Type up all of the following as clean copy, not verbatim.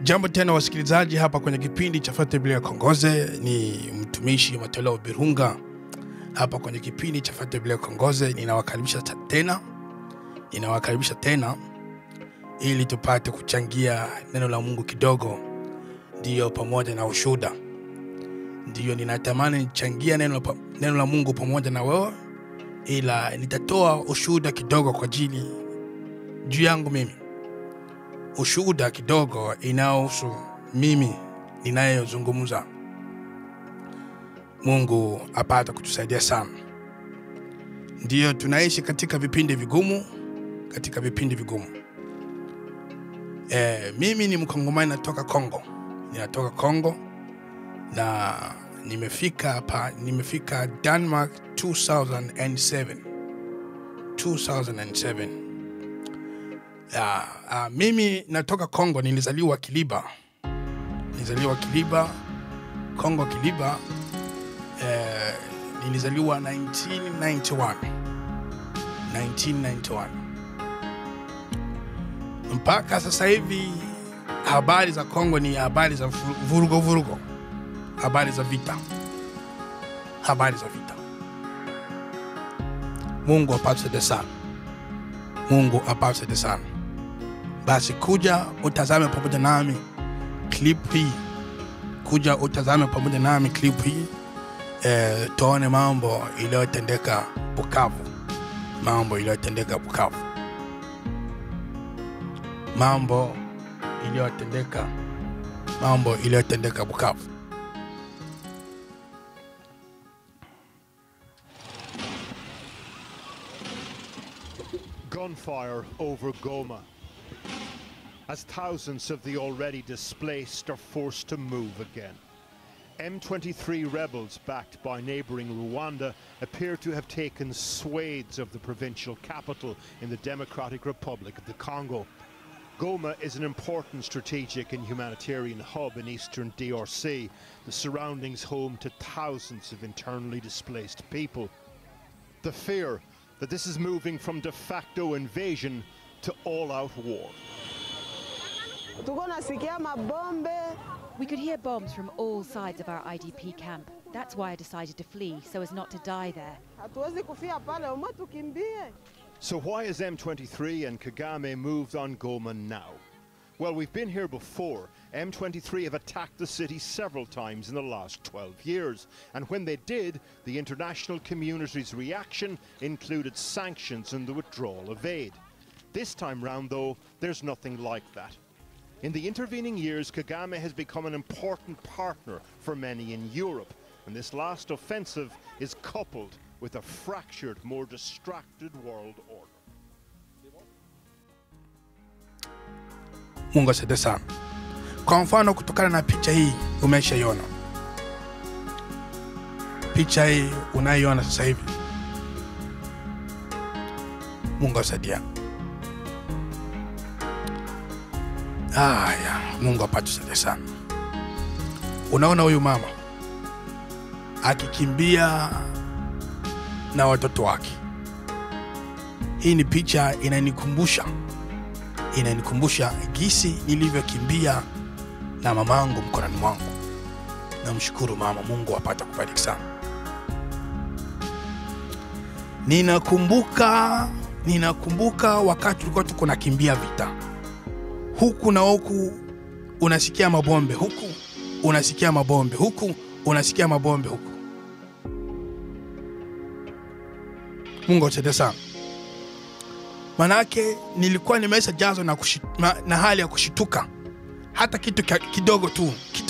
Jambo tena wasikilizaji, hapa kwenye kipindi cha Fuata Biblia Kongoze. Ni mtumishi Matoleo Birunga hapa kwenye kipindi cha Fuata Biblia Kongoze. Ninawakaribisha tena ili tupate kuchangia neno la Mungu kidogo, ndio pamoja na ushuhuda. Ndio ninatamani nichangia neno la Mungu pamoja na wewe, ila nitatoa ushuhuda kidogo kwa ajili juu yangu mimi. Ushuhuda kidogo inahusu mimi ninayezungumza. Mungu apata kutusaidia sana. Ndio tunaishi katika vipindi vigumu, mimi ni Mkongomani, natoka Kongo na nimefika Denmark 2007. Mimi natoka Kongo, nilizaliwa Kiliba, Kongo Kiliba. Nilizaliwa 1991. Mpaka sasa hivi habari za Kongo ni habari za vurugo, habari za vita. Mungu apate sana. Basi kuja utazame pamoja nami clip hii. Tuone mambo iliyotendeka Bukavu. Gunfire over Goma as thousands of the already displaced are forced to move again. M23 rebels backed by neighboring Rwanda appear to have taken swathes of the provincial capital in the Democratic Republic of the Congo. Goma is an important strategic and humanitarian hub in eastern DRC, the surroundings home to thousands of internally displaced people. The fear that this is moving from de facto invasion to all-out war. We could hear bombs from all sides of our IDP camp. That's why I decided to flee, so as not to die there. So why has M23 and Kagame moved on Goma now? Well, we've been here before. M23 have attacked the city several times in the last 12 years. And when they did, the international community's reaction included sanctions and the withdrawal of aid. This time round, though, there's nothing like that. In the intervening years, Kagame has become an important partner for many in Europe. And this last offensive is coupled with a fractured, more distracted world order. Mungu asante sana. Kwa mfano, kutokana na picha hii umeshaiona. Picha hii unaiona sasa hivi. Mungu asaidie. Mungu apate sana. Unaona huyu mama akikimbia na watoto wake. Hii ni picha inanikumbusha gisi nilivyokimbia na mamangu mkononi mwangu. Namshukuru mama, Mungu apate kubariki sana. Ninakumbuka wakati tulikuwa tunakimbia vita. Huku na huku unasikia mabombe, huku unasikia mabombe. Mungu asante sana. Manake nilikuwa nimeshajazwa na hali ya kushituka. Hata kitu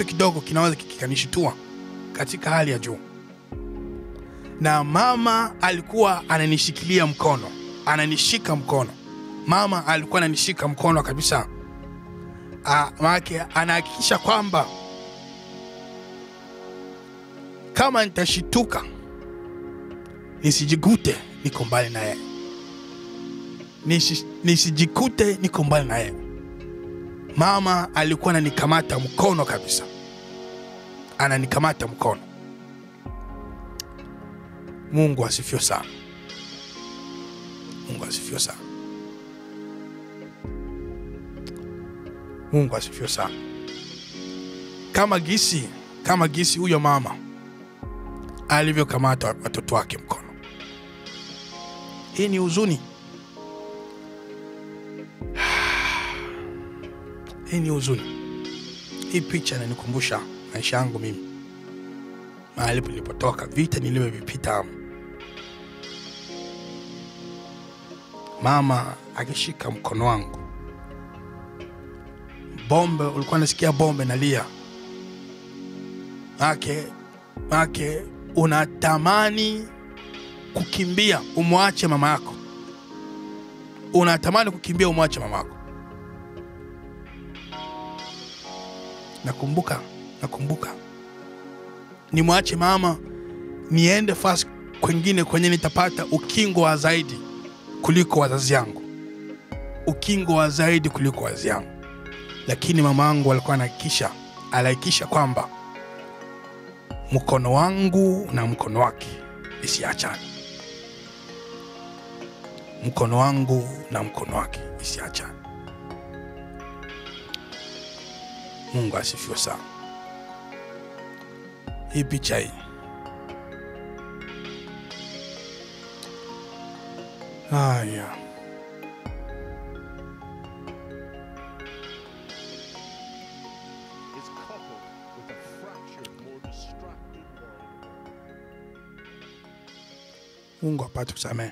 kidogo kinaweza kikanishtua katika hali ya juu. Na mama alikuwa ananishika mkono. Mama alikuwa ananishika mkono kabisa. Manake anahakikisha kwamba kama nitashituka nisijikute niko mbali na yeye. Mama alikuwa ananikamata mkono kabisa. Mungu asifiwe sana. Mungu asifiwe sana. kama gisi huyo mama alivyokamata watoto wake mkono. Hii ni huzuni. Hii ni huzuni. Hii picha inanikumbusha maisha yangu mimi, mahali nilipotoka, vita nilivyopita. Mama akishika mkono wangu, bombe, ulikuwa unasikia bombe nalia. Make unatamani kukimbia umwache mama yako. Unatamani kukimbia umwache mama yako. Nakumbuka. Nimwache mama niende fast kwingine kwenye nitapata ukingo wa zaidi kuliko wazazi yangu. Ukingo wa zaidi kuliko wazazi yangu. Lakini mama yangu alikuwa anahakikisha kwamba mkono wangu na mkono wake isiachane. Mkono wangu na mkono wake isiachane. Mungu asifiwe sana. Hii picha hii. Yeah. Mungu apate kusamehe.